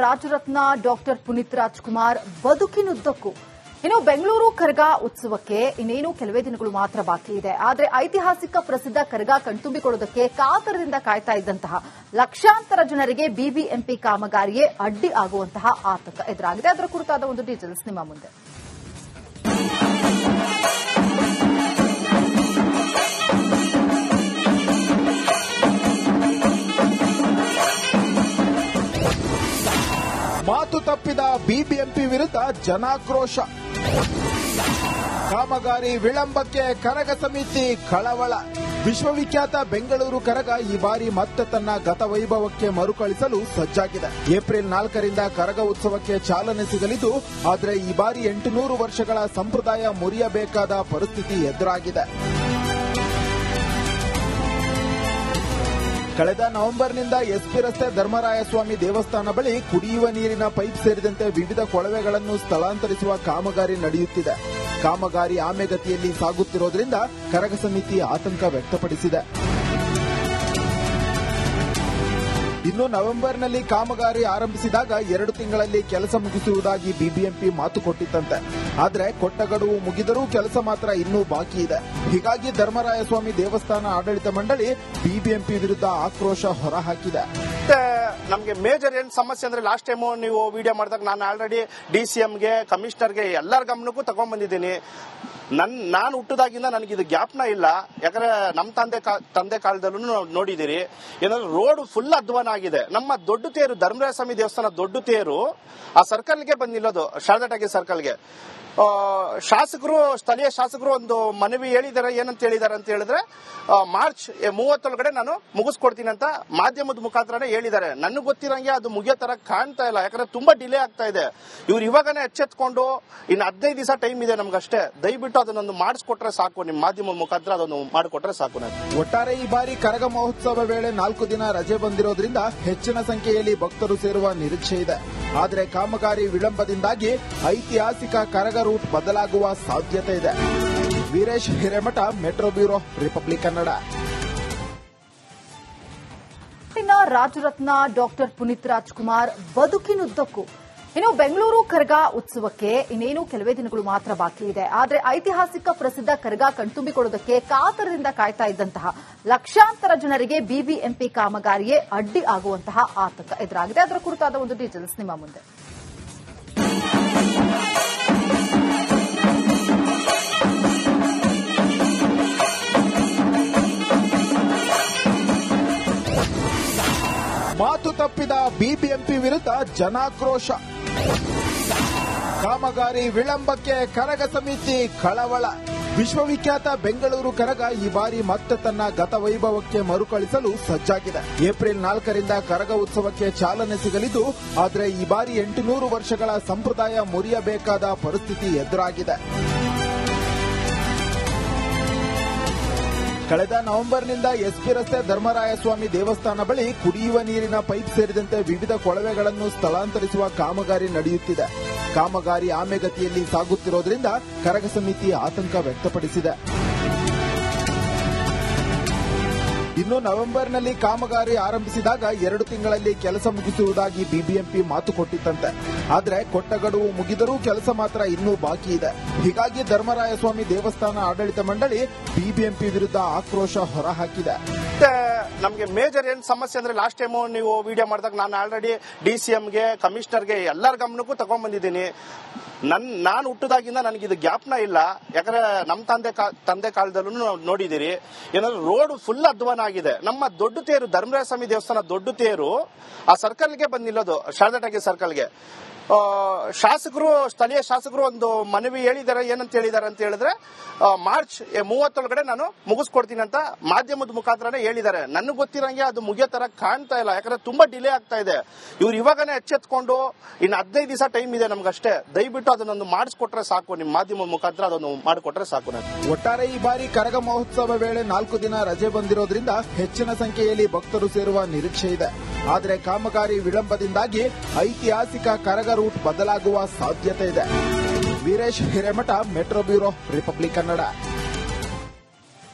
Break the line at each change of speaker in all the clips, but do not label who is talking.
Rajaratna doctor Puneeth Rajkumar ಬದುಕಿನುದ್ದಕ್ಕೂ ಇನ್ನು ಬೆಂಗಳೂರು ಕರಗ ಉತ್ಸವಕ್ಕೆ ಇನ್ನೇನು ಕೆಲವೇ ದಿನಗಳು ಮಾತ್ರ ಬಾಕಿ ಇದೆ. ಆದರೆ ಐತಿಹಾಸಿಕ ಪ್ರಸಿದ್ಧ ಕರಗ ಕಣ್ತುಂಬಿಕೊಳ್ಳುವುದಕ್ಕೆ ಕಾತರದಿಂದ ಕಾಯ್ತಾ ಇದ್ದಂತಹ ಲಕ್ಷಾಂತರ ಜನರಿಗೆ ಬಿಬಿಎಂಪಿ ಕಾಮಗಾರಿಯೇ ಅಡ್ಡಿ ಆಗುವಂತಹ ಆತಂಕ ಎದುರಾಗಿದೆ. ಅದರ ಕುರಿತಾದ ಒಂದು ಡೀಟೇಲ್ಸ್ ನಿಮ್ಮ ಮುಂದೆ.
ಮಾತು ತಪ್ಪಿದ ಬಿಬಿಎಂಪಿ ವಿರುದ್ಧ ಜನಾಕ್ರೋಶ. ಕಾಮಗಾರಿ ವಿಳಂಬಕ್ಕೆ ಕರಗ ಸಮಿತಿ ಕಳವಳ. ವಿಶ್ವವಿಖ್ಯಾತ ಬೆಂಗಳೂರು ಕರಗ ಈ ಬಾರಿ ಮತ್ತೆ ತನ್ನ ಗತವೈಭವಕ್ಕೆ ಮರುಕಳಿಸಲು ಸಜ್ಜಾಗಿದೆ. ಏಪ್ರಿಲ್ 4ರಿಂದ ಕರಗ ಉತ್ಸವಕ್ಕೆ ಚಾಲನೆ ಸಿಗಲಿದ್ದು, ಆದರೆ ಈ ಬಾರಿ 800 ವರ್ಷಗಳ ಸಂಪ್ರದಾಯ ಮುರಿಯಬೇಕಾದ ಪರಿಸ್ಥಿತಿ ಎದುರಾಗಿದೆ. ಕಳೆದ ನವೆಂಬರ್ನಿಂದ ಎಸ್ಪಿ ರಸ್ತೆ ಧರ್ಮರಾಯಸ್ವಾಮಿ ದೇವಸ್ಥಾನ ಬಳಿ ಕುಡಿಯುವ ನೀರಿನ ಪೈಪ್ ಸೇರಿದಂತೆ ವಿವಿಧ ಕೊಳವೆಗಳನ್ನು ಸ್ಥಳಾಂತರಿಸುವ ಕಾಮಗಾರಿ ನಡೆಯುತ್ತಿದೆ. ಕಾಮಗಾರಿ ಆಮೆಗತಿಯಲ್ಲಿ ಸಾಗುತ್ತಿರುವುದರಿಂದ ಕರಗ ಸಮಿತಿ ಆತಂಕ ವ್ಯಕ್ತಪಡಿಸಿದೆ. ಇನ್ನು ನವೆಂಬರ್ನಲ್ಲಿ ಕಾಮಗಾರಿ ಆರಂಭಿಸಿದಾಗ 2 ತಿಂಗಳಲ್ಲಿ ಕೆಲಸ ಮುಗಿಸುವುದಾಗಿ ಬಿಬಿಎಂಪಿ ಮಾತು ಕೊಟ್ಟಿತ್ತಂತೆ. ಆದರೆ ಕೊಟ್ಟ ಗಡುವು ಮುಗಿದರೂ ಕೆಲಸ ಮಾತ್ರ ಇನ್ನೂ ಬಾಕಿ ಇದೆ. ಹೀಗಾಗಿ ಧರ್ಮರಾಯಸ್ವಾಮಿ ದೇವಸ್ಥಾನ ಆಡಳಿತ ಮಂಡಳಿ ಬಿಬಿಎಂಪಿ ವಿರುದ್ಧ ಆಕ್ರೋಶ ಹೊರಹಾಕಿದೆ.
ನಮಗೆ ಮೇಜರ್ ಏನ್ ಸಮಸ್ಯೆ ಅಂದ್ರೆ, ಲಾಸ್ಟ್ ಟೈಮ್ ನೀವು ವಿಡಿಯೋ ಮಾಡಿದಾಗ ನಾನು ಆಲ್ರೆಡಿ ಡಿಸಿಎಂಗೆ ಕಮಿಷನರ್ಗೆ ಎಲ್ಲರ ಗಮನಕ್ಕೂ ತಗೊಂಡ್ ಬಂದಿದ್ದೀನಿ. ನಾನು ಹುಟ್ಟದಾಗಿಂದ ನನಗೆ ಇದು ಜ್ಞಾಪನ ಇಲ್ಲ. ಯಾಕಂದ್ರೆ ನಮ್ಮ ತಂದೆ ಕಾಲದಲ್ಲೂ ನೋಡಿದಿರಿ, ಏನಾದ್ರು ರೋಡ್ ಫುಲ್ ಅಧ್ವಾನ ಆಗಿದೆ. ನಮ್ಮ ದೊಡ್ಡ ತೇರು ಧರ್ಮರಾಯಸ್ವಾಮಿ ದೇವಸ್ಥಾನ ದೊಡ್ಡ ತೇರು ಆ ಸರ್ಕಲ್ಗೆ ಬಂದು ನಿಲ್ಲೋದು, ಶಾರದಾಟಗಿ ಸರ್ಕಲ್ಗೆ. ಶಾಸಕರು, ಸ್ಥಳೀಯ ಶಾಸಕರು ಒಂದು ಮನವಿ ಹೇಳಿದ್ದಾರೆ. ಏನಂತ ಹೇಳಿದ್ದಾರೆ ಅಂತ ಹೇಳಿದ್ರೆ, ಮಾರ್ಚ್ 30 ನಾನು ಮುಗಿಸ್ಕೊಡ್ತೀನಿ ಅಂತ ಮಾಧ್ಯಮದ ಮುಖಾಂತರನೇ ಹೇಳಿದ್ದಾರೆ. ನನಗೆ ಗೊತ್ತಿರಂಗೆ ಅದು ಮುಗಿಯೋ ತರ ಕಾಣ್ತಾ ಇಲ್ಲ. ಯಾಕಂದ್ರೆ ತುಂಬಾ ಡಿಲೇ ಆಗ್ತಾ ಇದೆ. ಇವ್ರು ಇವಾಗನೇ ಎಚ್ಚೆತ್ಕೊಂಡು ಇನ್ನು 15 ದಿವಸ ಟೈಮ್ ಇದೆ ನಮ್ಗಷ್ಟೇ. ದಯವಿಟ್ಟು ಅದನ್ನೊಂದು ಮಾಡಿಸ್ಕೊಟ್ರೆ ಸಾಕು, ನಿಮ್ಮ ಮಾಧ್ಯಮದ ಮುಖಾಂತರ ಅದನ್ನು ಮಾಡಿಕೊಟ್ರೆ ಸಾಕು.
ಒಟ್ಟಾರೆ ಈ ಬಾರಿ ಕರಗ ಮಹೋತ್ಸವ ವೇಳೆ 4 ದಿನ ರಜೆ ಬಂದಿರೋದ್ರಿಂದ ಹೆಚ್ಚಿನ ಸಂಖ್ಯೆಯಲ್ಲಿ ಭಕ್ತರು ಸೇರುವ ನಿರೀಕ್ಷೆ ಇದೆ. ಆದರೆ ಕಾಮಗಾರಿ ವಿಳಂಬದಿಂದಾಗಿ ಐತಿಹಾಸಿಕ ಕರಗ ರೂಟ್ ಬದಲಾಗುವ ಸಾಧ್ಯತೆ ಇದೆ. Veeresh Hiremath, metro bureau, Republic Kannada.
Rajaratna doctor Puneeth Rajkumar ಬದುಕಿನುದ್ದಕ್ಕೂ ಇನ್ನು ಬೆಂಗಳೂರು ಕರಗ ಉತ್ಸವಕ್ಕೆ ಇನ್ನೇನು ಕೆಲವೇ ದಿನಗಳು ಮಾತ್ರ ಬಾಕಿ ಇದೆ. ಆದರೆ ಐತಿಹಾಸಿಕ ಪ್ರಸಿದ್ಧ ಕರಗ ಕಣ್ತುಂಬಿಕೊಳ್ಳುವುದಕ್ಕೆ ಕಾತರದಿಂದ ಕಾಯ್ತಾ ಇದ್ದಂತಹ ಲಕ್ಷಾಂತರ ಜನರಿಗೆ ಬಿಬಿಎಂಪಿ ಕಾಮಗಾರಿಯೇ ಅಡ್ಡಿ ಆಗುವಂತಹ ಆತಂಕ ಎದುರಾಗಿದೆ. ಅದರ ಕುರಿತಾದ ಒಂದು ಡೀಟೇಲ್ಸ್ ನಿಮ್ಮ ಮುಂದೆ.
ಮಾತು ತಪ್ಪಿದ ಬಿಬಿಎಂಪಿ ವಿರುದ್ಧ ಜನಾಕ್ರೋಶ. ಕಾಮಗಾರಿ ವಿಳಂಬಕ್ಕೆ ಕರಗ ಸಮಿತಿ ಕಳವಳ. ವಿಶ್ವವಿಖ್ಯಾತ ಬೆಂಗಳೂರು ಕರಗ ಈ ಬಾರಿ ಮತ್ತೆ ತನ್ನ ಗತವೈಭವಕ್ಕೆ ಮರುಕಳಿಸಲು ಸಜ್ಜಾಗಿದೆ. ಏಪ್ರಿಲ್ 4ರಿಂದ ಕರಗ ಉತ್ಸವಕ್ಕೆ ಚಾಲನೆ ಸಿಗಲಿದ್ದು, ಆದರೆ ಈ ಬಾರಿ 800 ವರ್ಷಗಳ ಸಂಪ್ರದಾಯ ಮುರಿಯಬೇಕಾದ ಪರಿಸ್ಥಿತಿ ಎದುರಾಗಿದೆ. ಕಳೆದ ನವೆಂಬರ್ನಿಂದ ಎಸ್ಪಿ ರಸ್ತೆ ಧರ್ಮರಾಯಸ್ವಾಮಿ ದೇವಸ್ಥಾನ ಬಳಿ ಕುಡಿಯುವ ನೀರಿನ ಪೈಪ್ ಸೇರಿದಂತೆ ವಿವಿಧ ಕೊಳವೆಗಳನ್ನು ಸ್ಥಳಾಂತರಿಸುವ ಕಾಮಗಾರಿ ನಡೆಯುತ್ತಿದೆ. ಕಾಮಗಾರಿ ಆಮೆಗತಿಯಲ್ಲಿ ಸಾಗುತ್ತಿರುವುದರಿಂದ ಕರಗ ಸಮಿತಿ ಆತಂಕ ವ್ಯಕ್ತಪಡಿಸಿದೆ. ಇನ್ನು ನವೆಂಬರ್ನಲ್ಲಿ ಕಾಮಗಾರಿ ಆರಂಭಿಸಿದಾಗ 2 ತಿಂಗಳಲ್ಲಿ ಕೆಲಸ ಮುಗಿಸುವುದಾಗಿ ಬಿಬಿಎಂಪಿ ಮಾತು ಕೊಟ್ಟಿತ್ತಂತೆ. ಆದರೆ ಕೊಟ್ಟ ಗಡುವು ಮುಗಿದರೂ ಕೆಲಸ ಮಾತ್ರ ಇನ್ನೂ ಬಾಕಿ ಇದೆ. ಹೀಗಾಗಿ ಧರ್ಮರಾಯಸ್ವಾಮಿ ದೇವಸ್ಥಾನ ಆಡಳಿತ ಮಂಡಳಿ ಬಿಬಿಎಂಪಿ ವಿರುದ್ಧ ಆಕ್ರೋಶ ಹೊರಹಾಕಿದೆ.
ನಮಗೆ ಮೇಜರ್ ಏನ್ ಸಮಸ್ಯೆ ಅಂದ್ರೆ, ಲಾಸ್ಟ್ ಟೈಮ್ ನೀವು ವಿಡಿಯೋ ಮಾಡಿದಾಗ ನಾನು ಆಲ್ರೆಡಿ ಡಿಸಿಎಂಗೆ ಕಮಿಷನರ್ಗೆ ಎಲ್ಲರ ಗಮನಕ್ಕೂ ತಗೊಂಡ್ ಬಂದಿದ್ದೀನಿ. ನಾನು ಹುಟ್ಟದಾಗಿಂದ ನನಗೆ ಇದು ಜ್ಞಾಪನ ಇಲ್ಲ. ಯಾಕಂದ್ರೆ ನಮ್ಮ ತಂದೆ ಕಾಲದಲ್ಲೂ ನೋಡಿದಿರಿ, ಏನಾದ್ರು ರೋಡ್ ಫುಲ್ ಅಧ್ವಾನ ಆಗಿದೆ. ನಮ್ಮ ದೊಡ್ಡ ತೇರು ಧರ್ಮರಾಯಸ್ವಾಮಿ ದೇವಸ್ಥಾನ ದೊಡ್ಡ ತೇರು ಆ ಸರ್ಕಲ್ಗೆ ಬಂದು ನಿಲ್ಲೋದು, ಶಾರದಾಟಗಿ ಸರ್ಕಲ್ಗೆ. ಶಾಸಕರು, ಸ್ಥಳೀಯ ಶಾಸಕರು ಒಂದು ಮನವಿ ಹೇಳಿದ್ದಾರೆ. ಏನಂತ ಹೇಳಿದ್ದಾರೆ ಅಂತ ಹೇಳಿದ್ರೆ, ಮಾರ್ಚ್ 30 ನಾನು ಮುಗಿಸ್ಕೊಡ್ತೀನಿ ಅಂತ ಮಾಧ್ಯಮದ ಮುಖಾಂತರನೇ ಹೇಳಿದ್ದಾರೆ. ನನಗೆ ಗೊತ್ತಿರಂಗೆ ಅದು ಮುಗಿಯೋ ತರ ಕಾಣ್ತಾ ಇಲ್ಲ. ಯಾಕಂದ್ರೆ ತುಂಬಾ ಡಿಲೇ ಆಗ್ತಾ ಇದೆ. ಇವ್ರು ಇವಾಗನೇ ಎಚ್ಚೆತ್ಕೊಂಡು ಇನ್ನು 15 ದಿವಸ ಟೈಮ್ ಇದೆ ನಮ್ಗಷ್ಟೇ. ದಯವಿಟ್ಟು ಅದನ್ನೊಂದು ಮಾಡಿಸ್ಕೊಟ್ರೆ ಸಾಕು, ನಿಮ್ಮ ಮಾಧ್ಯಮದ ಮುಖಾಂತರ ಅದನ್ನು ಮಾಡಿಕೊಟ್ರೆ ಸಾಕು.
ಒಟ್ಟಾರೆ ಈ ಬಾರಿ ಕರಗ ಮಹೋತ್ಸವ ವೇಳೆ 4 ದಿನ ರಜೆ ಬಂದಿರೋದ್ರಿಂದ ಹೆಚ್ಚಿನ ಸಂಖ್ಯೆಯಲ್ಲಿ ಭಕ್ತರು ಸೇರುವ ನಿರೀಕ್ಷೆ ಇದೆ. ಆದರೆ ಕಾಮಗಾರಿ ವಿಳಂಬದಿಂದಾಗಿ ಐತಿಹಾಸಿಕ ಕರಗ ರೂಟ್ ಬದಲಾಗುವ ಸಾಧ್ಯತೆ ಇದೆ. Veeresh Hiremath, metro bureau, Republic Kannada.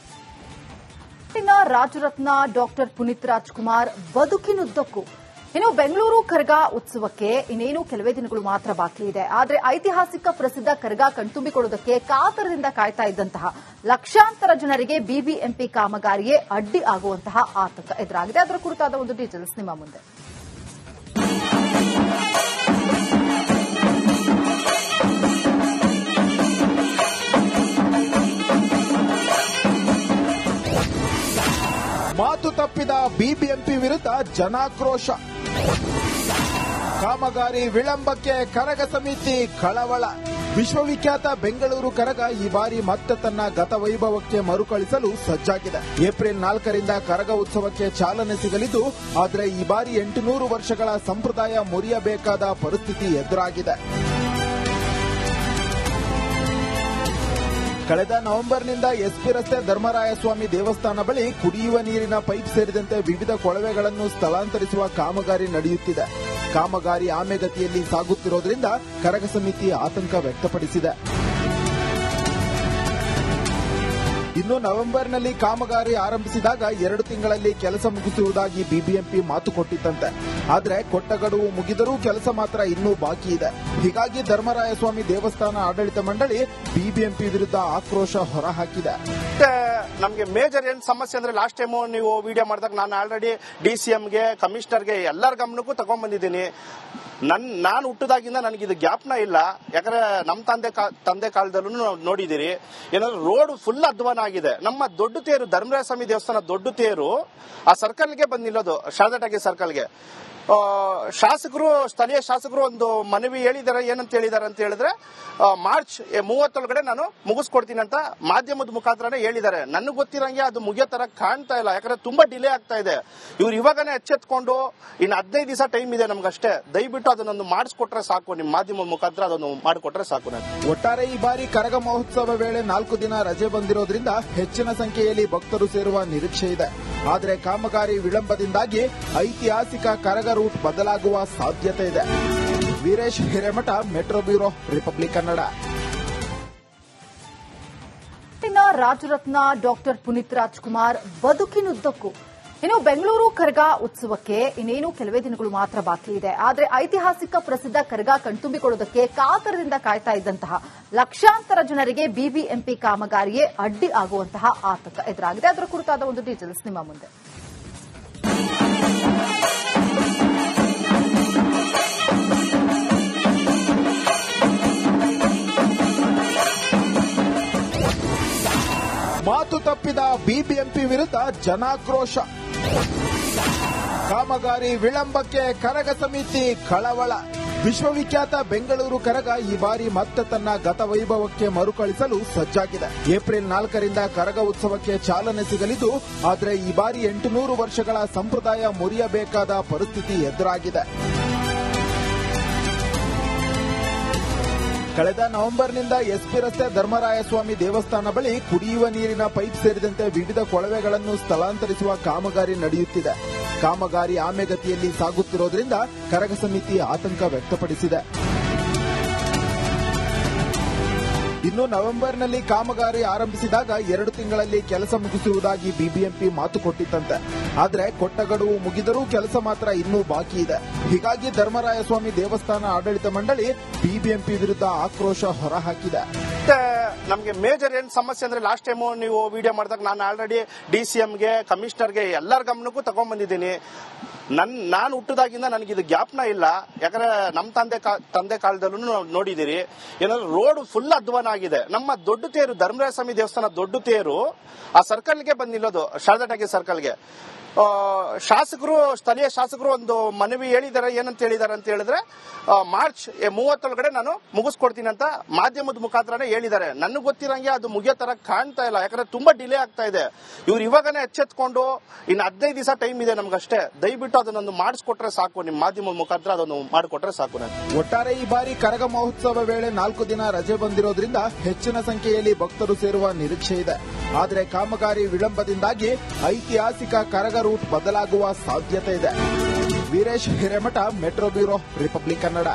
Rajaratna doctor Puneeth Rajkumar ಬದುಕಿನುದ್ದಕ್ಕೂ ಇನ್ನು ಬೆಂಗಳೂರು ಕರಗ ಉತ್ಸವಕ್ಕೆ ಇನ್ನೇನು ಕೆಲವೇ ದಿನಗಳು ಮಾತ್ರ ಬಾಕಿ ಇದೆ. ಆದರೆ ಐತಿಹಾಸಿಕ ಪ್ರಸಿದ್ಧ ಕರಗ ಕಣ್ತುಂಬಿಕೊಳ್ಳುವುದಕ್ಕೆ ಕಾತರದಿಂದ ಕಾಯ್ತಾ ಇದ್ದಂತಹ ಲಕ್ಷಾಂತರ ಜನರಿಗೆ ಬಿಬಿಎಂಪಿ ಕಾಮಗಾರಿಯೇ ಅಡ್ಡಿ ಆಗುವಂತಹ ಆತಂಕ ಎದುರಾಗಿದೆ. ಅದರ ಕುರಿತಾದ ಒಂದು ಡೀಟೇಲ್ಸ್ ನಿಮ್ಮ ಮುಂದೆ.
ಮಾತು ತಪ್ಪಿದ ಬಿಬಿಎಂಪಿ ವಿರುದ್ಧ ಜನಾಕ್ರೋಶ. ಕಾಮಗಾರಿ ವಿಳಂಬಕ್ಕೆ ಕರಗ ಸಮಿತಿ ಕಳವಳ. ವಿಶ್ವವಿಖ್ಯಾತ ಬೆಂಗಳೂರು ಕರಗ ಈ ಬಾರಿ ಮತ್ತೆ ತನ್ನ ಗತವೈಭವಕ್ಕೆ ಮರುಕಳಿಸಲು ಸಜ್ಜಾಗಿದೆ. ಏಪ್ರಿಲ್ 4ರಿಂದ ಕರಗ ಉತ್ಸವಕ್ಕೆ ಚಾಲನೆ ಸಿಗಲಿದ್ದು, ಆದರೆ ಈ ಬಾರಿ 800 ವರ್ಷಗಳ ಸಂಪ್ರದಾಯ ಮುರಿಯಬೇಕಾದ ಪರಿಸ್ಥಿತಿ ಎದುರಾಗಿದೆ. ಕಳೆದ ನವೆಂಬರ್ನಿಂದ ಎಸ್ಪಿ ರಸ್ತೆ ಧರ್ಮರಾಯಸ್ವಾಮಿ ದೇವಸ್ಥಾನ ಬಳಿ ಕುಡಿಯುವ ನೀರಿನ ಪೈಪ್ ಸೇರಿದಂತೆ ವಿವಿಧ ಕೊಳವೆಗಳನ್ನು ಸ್ಥಳಾಂತರಿಸುವ ಕಾಮಗಾರಿ ನಡೆಯುತ್ತಿದೆ. ಕಾಮಗಾರಿ ಆಮೆಗತಿಯಲ್ಲಿ ಸಾಗುತ್ತಿರುವುದರಿಂದ ಕರಗ ಸಮಿತಿ ಆತಂಕ ವ್ಯಕ್ತಪಡಿಸಿದೆ. ಇನ್ನು ನವೆಂಬರ್ನಲ್ಲಿ ಕಾಮಗಾರಿ ಆರಂಭಿಸಿದಾಗ 2 ತಿಂಗಳಲ್ಲಿ ಕೆಲಸ ಮುಗಿಸುವುದಾಗಿ ಬಿಬಿಎಂಪಿ ಮಾತು ಕೊಟ್ಟಿತ್ತಂತೆ. ಆದರೆ ಕೊಟ್ಟ ಗಡುವು ಮುಗಿದರೂ ಕೆಲಸ ಮಾತ್ರ ಇನ್ನೂ ಬಾಕಿ ಇದೆ. ಹೀಗಾಗಿ ಧರ್ಮರಾಯಸ್ವಾಮಿ ದೇವಸ್ಥಾನ ಆಡಳಿತ ಮಂಡಳಿ ಬಿಬಿಎಂಪಿ ವಿರುದ್ಧ ಆಕ್ರೋಶ ಹೊರಹಾಕಿದೆ.
ನಮಗೆ ಮೇಜರ್ ಏನ್ ಸಮಸ್ಯೆ ಅಂದ್ರೆ, ಲಾಸ್ಟ್ ಟೈಮ್ ನೀವು ವಿಡಿಯೋ ಮಾಡಿದಾಗ ನಾನು ಆಲ್ರೆಡಿ ಡಿಸಿಎಂಗೆ ಕಮಿಷನರ್ಗೆ ಎಲ್ಲರ ಗಮನಕ್ಕೂ ತಗೊಂಡ್ಬಂದಿದ್ದೀನಿ. ನಾನು ಹುಟ್ಟದಾಗಿಂದ ನನಗೆ ಇದು ಜ್ಞಾಪನ ಇಲ್ಲ. ಯಾಕಂದ್ರೆ ನಮ್ಮ ತಂದೆ ಕಾಲದಲ್ಲೂ ನೋಡಿದಿರಿ, ಏನಾದ್ರು ರೋಡ್ ಫುಲ್ ಅಧ್ವಾನ ಆಗಿದೆ. ನಮ್ಮ ದೊಡ್ಡ ತೇರು ಧರ್ಮರಾಯಸ್ವಾಮಿ ದೇವಸ್ಥಾನ ದೊಡ್ಡ ತೇರು ಆ ಸರ್ಕಲ್ಗೆ ಬಂದು ನಿಲ್ಲೋದು, ಶಾರದಾಟಗಿ ಸರ್ಕಲ್ಗೆ. ಸ್ಥಳೀಯ ಶಾಸಕರು ಒಂದು ಮನವಿ ಹೇಳಿದ್ದಾರೆ. ಏನಂತ ಹೇಳಿದ್ದಾರೆ ಅಂತ ಹೇಳಿದ್ರೆ, ಮಾರ್ಚ್ 30 ನಾನು ಮುಗಿಸ್ಕೊಡ್ತೀನಿ ಅಂತ ಮಾಧ್ಯಮದ ಮುಖಾಂತರನೇ ಹೇಳಿದ್ದಾರೆ. ನನಗೆ ಗೊತ್ತಿರಂಗೆ ಅದು ಮುಗಿಯೋ ತರ ಕಾಣ್ತಾ ಇಲ್ಲ. ಯಾಕಂದ್ರೆ ತುಂಬಾ ಡಿಲೇ ಆಗ್ತಾ ಇದೆ. ಇವ್ರು ಇವಾಗನೇ ಎಚ್ಚೆತ್ಕೊಂಡು ಇನ್ನು 15 ದಿವಸ ಟೈಮ್ ಇದೆ ನಮ್ಗಷ್ಟೇ, ದಯವಿಟ್ಟು ಅದನ್ನೊಂದು ಮಾಡಿಸ್ಕೊಟ್ರೆ ಸಾಕು. ನಿಮ್ಮ ಮಾಧ್ಯಮದ ಮುಖಾಂತರ ಅದನ್ನು ಮಾಡಿಕೊಟ್ರೆ ಸಾಕು.
ಒಟ್ಟಾರೆ ಈ ಬಾರಿ ಕರಗ ಮಹೋತ್ಸವ ವೇಳೆ 4 ದಿನ ರಜೆ ಬಂದಿರೋದ್ರಿಂದ ಹೆಚ್ಚಿನ ಸಂಖ್ಯೆಯಲ್ಲಿ ಭಕ್ತರು ಸೇರುವ ನಿರೀಕ್ಷೆ ಇದೆ. ಆದರೆ ಕಾಮಗಾರಿ ವಿಳಂಬದಿಂದಾಗಿ ಐತಿಹಾಸಿಕ ಕರಗ ರೂಟ್ ಬದಲಾಗುವ ಸಾಧ್ಯತೆ ಇದೆ. Veeresh Hiremath, metro bureau, Republic Kannada.
Rajaratna doctor Puneeth Rajkumar ಬದುಕಿನುದ್ದಕ್ಕೂ ಇನ್ನು ಬೆಂಗಳೂರು ಕರಗ ಉತ್ಸವಕ್ಕೆ ಇನ್ನೇನು ಕೆಲವೇ ದಿನಗಳು ಮಾತ್ರ ಬಾಕಿ ಇದೆ. ಆದರೆ ಐತಿಹಾಸಿಕ ಪ್ರಸಿದ್ಧ ಕರಗ ಕಣ್ತುಂಬಿಕೊಳ್ಳುವುದಕ್ಕೆ ಕಾತರದಿಂದ ಕಾಯ್ತಾ ಇದ್ದಂತಹ ಲಕ್ಷಾಂತರ ಜನರಿಗೆ ಬಿಬಿಎಂಪಿ ಕಾಮಗಾರಿಯೇ ಅಡ್ಡಿ ಆಗುವಂತಹ ಆತಂಕ ಎದುರಾಗಿದೆ. ಅದರ ಕುರಿತಾದ ಒಂದು ಡೀಟೇಲ್ಸ್ ನಿಮ್ಮ ಮುಂದೆ.
ಮಾತು ತಪ್ಪಿದ ಬಿಬಿಎಂಪಿ ವಿರುದ್ಧ ಜನಾಕ್ರೋಶ. ಕಾಮಗಾರಿ ವಿಳಂಬಕ್ಕೆ ಕರಗ ಸಮಿತಿ ಕಳವಳ. ವಿಶ್ವವಿಖ್ಯಾತ ಬೆಂಗಳೂರು ಕರಗ ಈ ಬಾರಿ ಮತ್ತೆ ತನ್ನ ಗತವೈಭವಕ್ಕೆ ಮರುಕಳಿಸಲು ಸಜ್ಜಾಗಿದೆ. ಏಪ್ರಿಲ್ 4ರಿಂದ ಕರಗ ಉತ್ಸವಕ್ಕೆ ಚಾಲನೆ ಸಿಗಲಿದ್ದು, ಆದರೆ ಈ ಬಾರಿ 800 ವರ್ಷಗಳ ಸಂಪ್ರದಾಯ ಮುರಿಯಬೇಕಾದ ಪರಿಸ್ಥಿತಿ ಎದುರಾಗಿದೆ. ಕಳೆದ ನವೆಂಬರ್ನಿಂದ ಎಸ್ಪಿ ರಸ್ತೆ ಧರ್ಮರಾಯಸ್ವಾಮಿ ದೇವಸ್ಥಾನ ಬಳಿ ಕುಡಿಯುವ ನೀರಿನ ಪೈಪ್ ಸೇರಿದಂತೆ ವಿವಿಧ ಕೊಳವೆಗಳನ್ನು ಸ್ಥಳಾಂತರಿಸುವ ಕಾಮಗಾರಿ ನಡೆಯುತ್ತಿದೆ. ಕಾಮಗಾರಿ ಆಮೆಗತಿಯಲ್ಲಿ ಸಾಗುತ್ತಿರುವುದರಿಂದ ಕರಗ ಸಮಿತಿ ಆತಂಕ ವ್ಯಕ್ತಪಡಿಸಿದೆ. ಇನ್ನು ನವೆಂಬರ್ನಲ್ಲಿ ಕಾಮಗಾರಿ ಆರಂಭಿಸಿದಾಗ 2 ತಿಂಗಳಲ್ಲಿ ಕೆಲಸ ಮುಗಿಸುವುದಾಗಿ ಬಿಬಿಎಂಪಿ ಮಾತು ಕೊಟ್ಟಿತ್ತಂತೆ. ಆದರೆ ಕೊಟ್ಟ ಗಡುವು ಮುಗಿದರೂ ಕೆಲಸ ಮಾತ್ರ ಇನ್ನೂ ಬಾಕಿ ಇದೆ. ಹೀಗಾಗಿ ಧರ್ಮರಾಯಸ್ವಾಮಿ ದೇವಸ್ಥಾನ ಆಡಳಿತ ಮಂಡಳಿ ಬಿಬಿಎಂಪಿ ವಿರುದ್ಧ ಆಕ್ರೋಶ ಹೊರಹಾಕಿದೆ.
ನಮಗೆ ಮೇಜರ್ ಏನ್ ಸಮಸ್ಯೆ ಅಂದ್ರೆ, ಲಾಸ್ಟ್ ಟೈಮ್ ನೀವು ವಿಡಿಯೋ ಮಾಡಿದಾಗ ನಾನು ಆಲ್ರೆಡಿ ಡಿಸಿಎಂಗೆ ಕಮಿಷನರ್ಗೆ ಎಲ್ಲರ ಗಮನಕ್ಕೂ ತಗೊಂಡ್ಬಂದಿದ್ದೀನಿ. ನಾನು ಹುಟ್ಟದಾಗಿಂದ ನನಗೆ ಇದು ಜ್ಞಾಪನ ಇಲ್ಲ. ಯಾಕಂದ್ರೆ ನಮ್ಮ ತಂದೆ ಕಾಲದಲ್ಲೂ ನೋಡಿದಿರಿ, ಏನಾದ್ರು ರೋಡ್ ಫುಲ್ ಅಧ್ವಾನ ಆಗಿದೆ. ನಮ್ಮ ದೊಡ್ಡ ತೇರು ಧರ್ಮರಾಯಸ್ವಾಮಿ ದೇವಸ್ಥಾನ ದೊಡ್ಡ ತೇರು ಆ ಸರ್ಕಲ್ಗೆ ಬಂದು ನಿಲ್ಲೋದು, ಶಾರದಾಟಗಿ ಸರ್ಕಲ್ಗೆ. ಸ್ಥಳೀಯ ಶಾಸಕರು ಒಂದು ಮನವಿ ಹೇಳಿದ್ದಾರೆ. ಏನಂತ ಹೇಳಿದ್ದಾರೆ ಅಂತ ಹೇಳಿದ್ರೆ, ಮಾರ್ಚ್ 30 ನಾನು ಮುಗಿಸ್ಕೊಡ್ತೀನಿ ಅಂತ ಮಾಧ್ಯಮದ ಮುಖಾಂತರನೇ ಹೇಳಿದ್ದಾರೆ. ನನಗೆ ಗೊತ್ತಿರಂಗೆ ಅದು ಮುಗಿಯೋ ತರ ಕಾಣ್ತಾ ಇಲ್ಲ. ಯಾಕಂದ್ರೆ ತುಂಬಾ ಡಿಲೇ ಆಗ್ತಾ ಇದೆ. ಇವ್ರು ಇವಾಗನೇ ಎಚ್ಚೆತ್ಕೊಂಡು ಇನ್ನು 15 ದಿವಸ ಟೈಮ್ ಇದೆ ನಮ್ಗಷ್ಟೇ, ದಯವಿಟ್ಟು ಅದನ್ನೊಂದು ಮಾಡಿಸ್ಕೊಟ್ರೆ ಸಾಕು. ನಿಮ್ಮ ಮಾಧ್ಯಮದ ಮುಖಾಂತರ ಅದನ್ನು ಮಾಡಿಕೊಟ್ರೆ ಸಾಕು.
ಒಟ್ಟಾರೆ ಈ ಬಾರಿ ಕರಗ ಮಹೋತ್ಸವ ವೇಳೆ 4 ದಿನ ರಜೆ ಬಂದಿರೋದ್ರಿಂದ ಹೆಚ್ಚಿನ ಸಂಖ್ಯೆಯಲ್ಲಿ ಭಕ್ತರು ಸೇರುವ ನಿರೀಕ್ಷೆ ಇದೆ. ಆದರೆ ಕಾಮಗಾರಿ ವಿಳಂಬದಿಂದಾಗಿ ಐತಿಹಾಸಿಕ ಕರಗ ರೂಟ್ ಬದಲಾಗುವ ಸಾಧ್ಯತೆ ಇದೆ. Veeresh Hiremath, metro bureau, Republic Kannada.